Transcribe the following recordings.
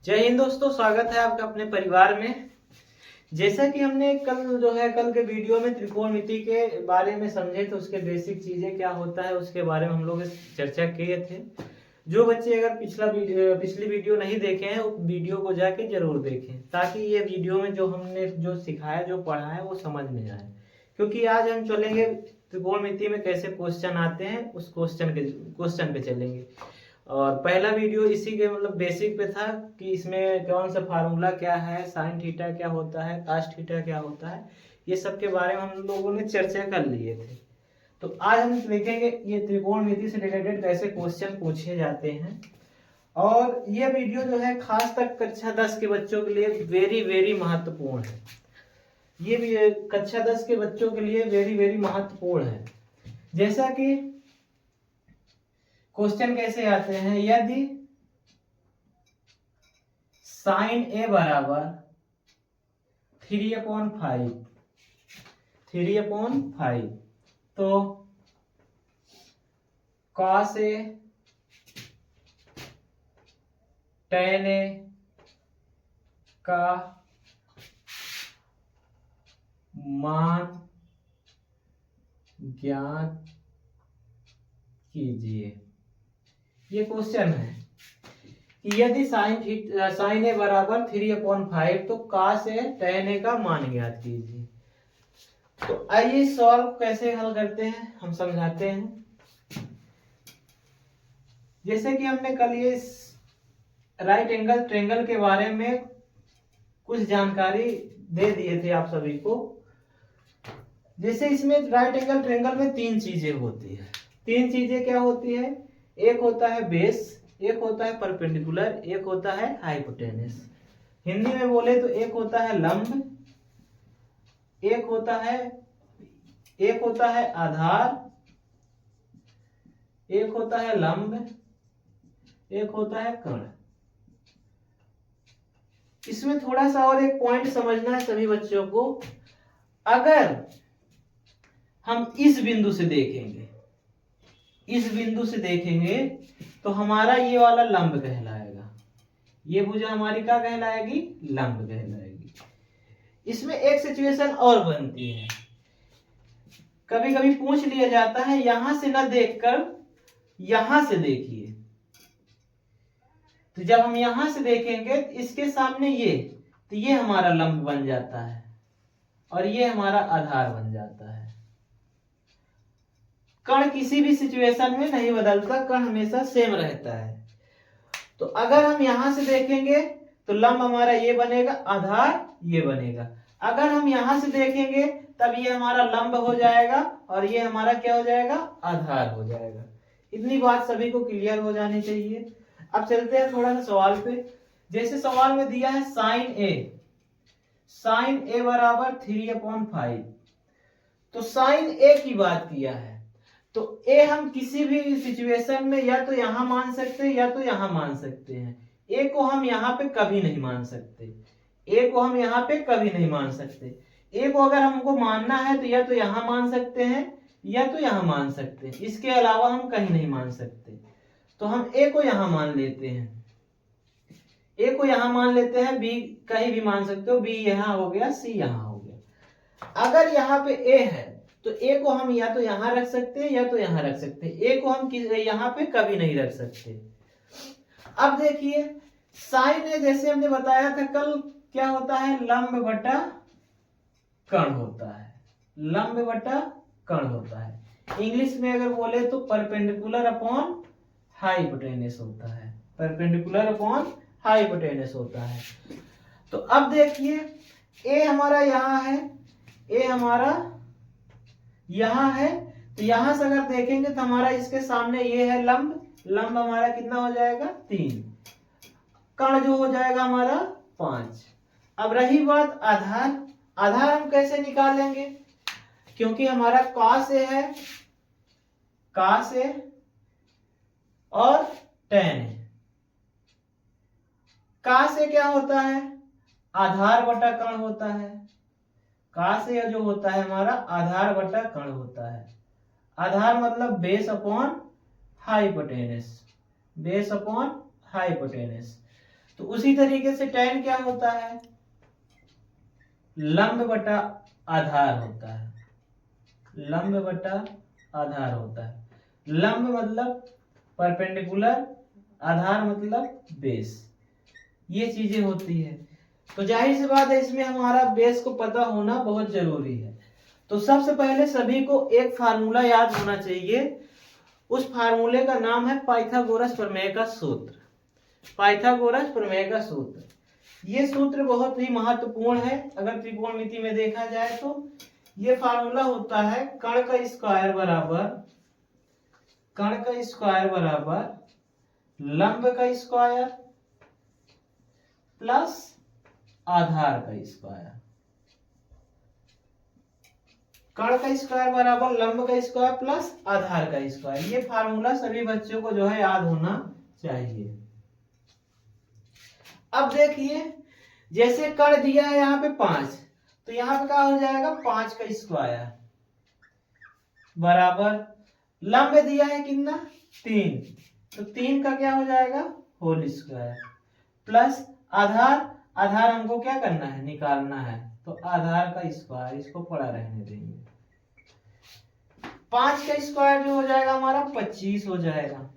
जय हिंद दोस्तों, स्वागत है आपका अपने परिवार में। जैसा कि हमने कल के वीडियो में त्रिकोणमिति के बारे में समझे थे, उसके बेसिक चीजें क्या होता है उसके बारे में हम लोग चर्चा किए थे। जो बच्चे अगर पिछली वीडियो नहीं देखे हैं उस वीडियो को जाके जरूर देखें, ताकि ये वीडियो में जो हमने जो सिखाया जो पढ़ा है वो समझ में आए। क्योंकि आज हम चलेंगे त्रिकोणमिति में कैसे क्वेश्चन आते हैं उस क्वेश्चन पे चलेंगे। और पहला वीडियो इसी के बेसिक पे था कि इसमें कौन सा फार्मूला क्या है, साइन थीटा क्या होता है, कास्ट थीटा क्या होता है, ये सब के बारे में हम लोगों ने चर्चा कर लिए थे। तो आज हम देखेंगे ये त्रिकोणमिति से रिलेटेड कैसे क्वेश्चन पूछे जाते हैं। और ये वीडियो जो है खास तक कक्षा 10 के बच्चों के लिए वेरी वेरी महत्वपूर्ण है। ये भी कक्षा 10 के बच्चों के लिए वेरी वेरी महत्वपूर्ण है। जैसा कि क्वेश्चन कैसे आते हैं, यदि साइन ए बराबर 3/5 तो कॉस ए tan ए का मान ज्ञात कीजिए। ये क्वेश्चन है कि यदि साइन ए बराबर 3/5 तो cos ए tan ए का मान ज्ञात कीजिए। तो आइए सवाल को कैसे हल करते हैं हम समझाते हैं। जैसे कि हमने कल ये राइट एंगल ट्रायंगल के बारे में कुछ जानकारी दे दिए थे आप सभी को। जैसे इसमें राइट एंगल ट्रायंगल में तीन चीजें होती है। तीन चीजें क्या होती है? एक होता है बेस, एक होता है परपेंडिकुलर, एक होता है हाइपोटेनस। हिंदी में बोले तो एक होता है लंब, एक होता है आधार, एक होता है लंब, एक होता है कर्ण। इसमें थोड़ा सा और एक पॉइंट समझना है सभी बच्चों को। अगर हम इस बिंदु से देखेंगे तो हमारा ये वाला लंब कहलाएगा, ये भुजा हमारी क्या कहलाएगी? लंब कहलाएगी। इसमें एक सिचुएशन और बनती है, कभी कभी पूछ लिया जाता है यहां से ना देखकर यहां से देखिए। तो जब हम यहां से देखेंगे इसके सामने तो ये हमारा लंब बन जाता है और ये हमारा आधार बन जाता है। कर्ण किसी भी सिचुएशन में नहीं बदलता, कर्ण हमेशा सेम रहता है। तो अगर हम यहां से देखेंगे तो लंब हमारा ये बनेगा, आधार ये बनेगा। अगर हम यहां से देखेंगे तब ये हमारा लंब हो जाएगा और ये हमारा क्या हो जाएगा? आधार हो जाएगा। इतनी बात सभी को क्लियर हो जानी चाहिए। अब चलते हैं थोड़ा सा सवाल पे। जैसे सवाल में दिया है साइन ए बराबर 3/5। तो साइन ए की बात किया है तो ए हम किसी भी सिचुएशन में या तो यहां मान सकते हैं या तो यहां मान सकते हैं। ए को हम यहां पे कभी नहीं मान सकते, ए को हम यहां पे कभी नहीं मान सकते। ए को अगर हमको मानना है तो या तो यहां मान सकते हैं या तो यहां मान सकते हैं, इसके अलावा हम कहीं नहीं मान सकते। तो हम ए को यहां मान लेते हैं, ए को यहां मान लेते हैं, बी कहीं भी मान सकते हो, बी यहां हो गया, सी यहां हो गया। अगर यहाँ पे ए है तो ए को हम या तो यहां रख सकते हैं या तो यहां रख सकते हैं, ए को हम यहां पे कभी नहीं रख सकते। अब देखिए साइन ए जैसे हमने बताया था कल क्या होता है? लंब बटा कर्ण होता है, लंब बटा कर्ण होता है। इंग्लिश में अगर बोले तो परपेंडिकुलर अपॉन हाइपोटेनस होता है, परपेंडिकुलर अपॉन हाइपोटेनस होता है। तो अब देखिए ए हमारा यहां है, ए हमारा यहां है, तो यहां से अगर देखेंगे तो हमारा इसके सामने ये है लंब, लंब हमारा कितना हो जाएगा? 3। कर्ण जो हो जाएगा हमारा 5। अब रही बात आधार, आधार हम कैसे निकालेंगे? क्योंकि हमारा cos ए है, cos ए और tan ए। cos ए क्या होता है? आधार बटा कर्ण होता है। cos ए जो होता है हमारा आधार बटा कर्ण होता है। आधार मतलब base upon hypotenuse, base upon hypotenuse. तो उसी तरीके से tan क्या होता है, लंब बटा आधार होता है, लंब बटा आधार होता है। लंब मतलब परपेंडिकुलर, आधार मतलब बेस, ये चीजें होती है। तो जाहिर सी बात है इसमें हमारा बेस को पता होना बहुत जरूरी है। तो सबसे पहले सभी को एक फार्मूला याद होना चाहिए, उस फार्मूले का नाम है पाइथागोरस प्रमेय का सूत्र। पाइथागोरस प्रमेय का सूत्र, ये सूत्र बहुत ही महत्वपूर्ण है अगर त्रिकोणमिति में देखा जाए तो। ये फार्मूला होता है कण का स्क्वायर बराबर लंब का स्क्वायर प्लस आधार का स्क्वायर। कण का स्क्वायर बराबर लंब का स्क्वायर प्लस आधार का स्क्वायर, ये फार्मूला सभी बच्चों को जो है याद होना चाहिए। अब देखिए जैसे कण दिया है यहाँ पे 5, तो यहाँ पे क्या हो जाएगा 5 का स्क्वायर बराबर लंब दिया है कितना 3, तो 3 का क्या हो जाएगा होल स्क्वायर प्लस आधार, आधार हमको क्या करना है निकालना है, तो आधार का स्क्वायर, इसको पड़ा रहने देंगे। 5 का स्क्वायर जो हो जाएगा हमारा 25 हो जाएगा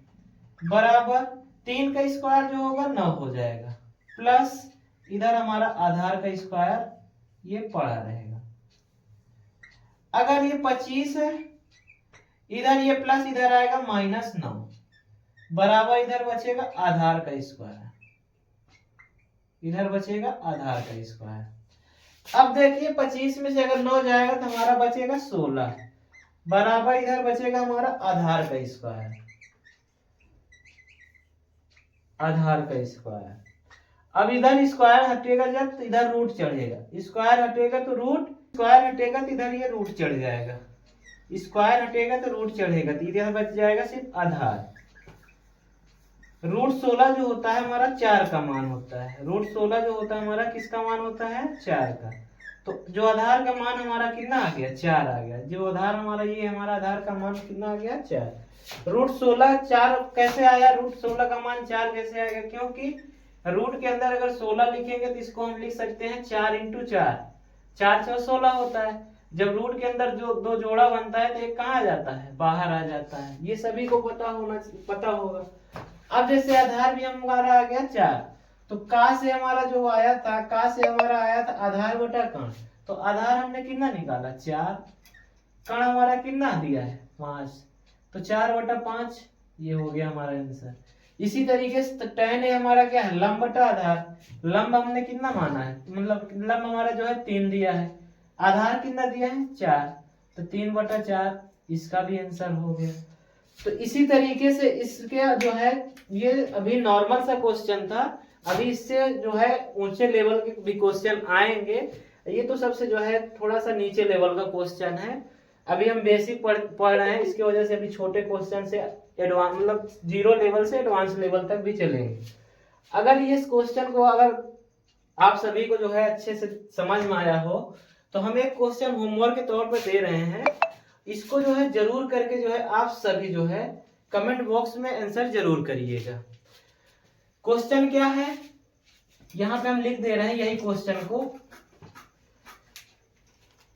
बराबर 3 का स्क्वायर जो होगा 9 हो जाएगा प्लस इधर हमारा आधार का स्क्वायर ये पड़ा रहेगा। अगर ये 25 है इधर ये प्लस इधर आएगा -9 बराबर इधर बचेगा आधार का स्क्वायर, इधर बचेगा आधार का स्क्वायर। अब देखिए 25 में से अगर 9 जाएगा तो हमारा बचेगा 16 बराबर इधर बचेगा हमारा आधार का स्क्वायर, आधार का स्क्वायर। अब इधर स्क्वायर हटेगा जब तो इधर रूट चढ़ेगा, स्क्वायर हटेगा तो रूट, स्क्वायर हटेगा तो इधर ये रूट चढ़ जाएगा, स्क्वायर हटेगा तो रूट चढ़ेगा तो इधर बच जाएगा सिर्फ आधार। रूट 16 जो होता है हमारा 4 का मान होता है, रूट 16 जो होता है हमारा किसका मान होता है 4 का। तो जो आधार का मान हमारा कितना आ गया 4 आ गया, जो आधार हमारा ये हमारा आधार का मान कितना आ गया 4। रूट 16 4 कैसे आया, रूट 16 का मान 4 कैसे आएगा, क्योंकि रूट के अंदर अगर 16 लिखेंगे तो इसको हम लिख सकते हैं 4 × 4, 4 × 16 होता है। जब रूट के अंदर जो दो जोड़ा बनता है तो एक कहाँ आ जाता है बाहर आ जाता है, ये सभी को पता होगा। अब जैसे आधार भी हमारा आ गया 4, तो का से हमारा जो आया था, का से हमारा आया था आधार बटा कण, तो आधार हमने कितना निकाला 4, कण हमारा कितना दिया है 5, तो 4/5 ये हो गया हमारा आंसर। इसी तरीके से tan है हमारा क्या है लंब बटा आधार, लंब हमने कितना माना है, मतलब लंब हमारा जो है 3 दिया है, आधार कितना दिया है 4, तो 3/4 इसका भी आंसर हो गया। तो इसी तरीके से इसके जो है ये अभी नॉर्मल सा क्वेश्चन था, अभी इससे जो है ऊंचे लेवल के भी क्वेश्चन आएंगे। ये तो सबसे जो है थोड़ा सा नीचे लेवल का क्वेश्चन है, अभी हम बेसिक पढ़ रहे हैं, इसकी वजह से अभी छोटे क्वेश्चन से एडवांस मतलब 0 लेवल से एडवांस लेवल तक भी चलेंगे। अगर ये क्वेश्चन को अगर आप सभी को जो है अच्छे से समझ में आया हो तो हम एक क्वेश्चन होमवर्क के तौर पर दे रहे हैं, इसको जो है जरूर करके जो है आप सभी जो है कमेंट बॉक्स में आंसर जरूर करिएगा। क्वेश्चन क्या है यहाँ पे हम लिख दे रहे हैं यही क्वेश्चन को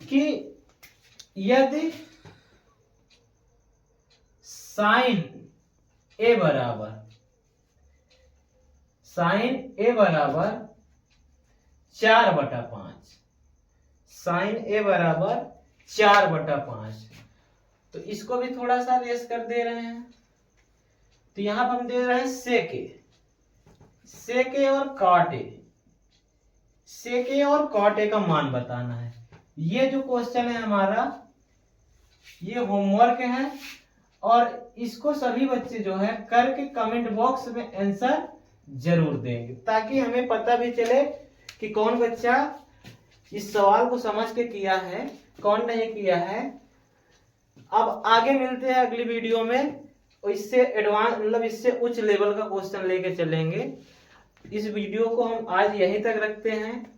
कि यदि साइन ए बराबर 4/5, साइन ए बराबर 4/5, तो इसको भी थोड़ा सा रेस कर दे रहे हैं। तो यहां पर हम दे रहे हैं सेके और कॉट ए का मान बताना है। ये जो क्वेश्चन है हमारा ये होमवर्क है और इसको सभी बच्चे जो है करके कमेंट बॉक्स में आंसर जरूर देंगे, ताकि हमें पता भी चले कि कौन बच्चा इस सवाल को समझ के किया है कौन नहीं किया है। अब आगे मिलते हैं अगली वीडियो में, इससे एडवांस मतलब इससे उच्च लेवल का क्वेश्चन लेके चलेंगे। इस वीडियो को हम आज यहीं तक रखते हैं।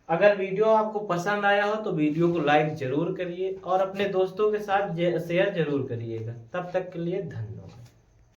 अगर वीडियो आपको पसंद आया हो तो वीडियो को लाइक जरूर करिए और अपने दोस्तों के साथ शेयर जरूर करिएगा। तब तक के लिए धन्यवाद।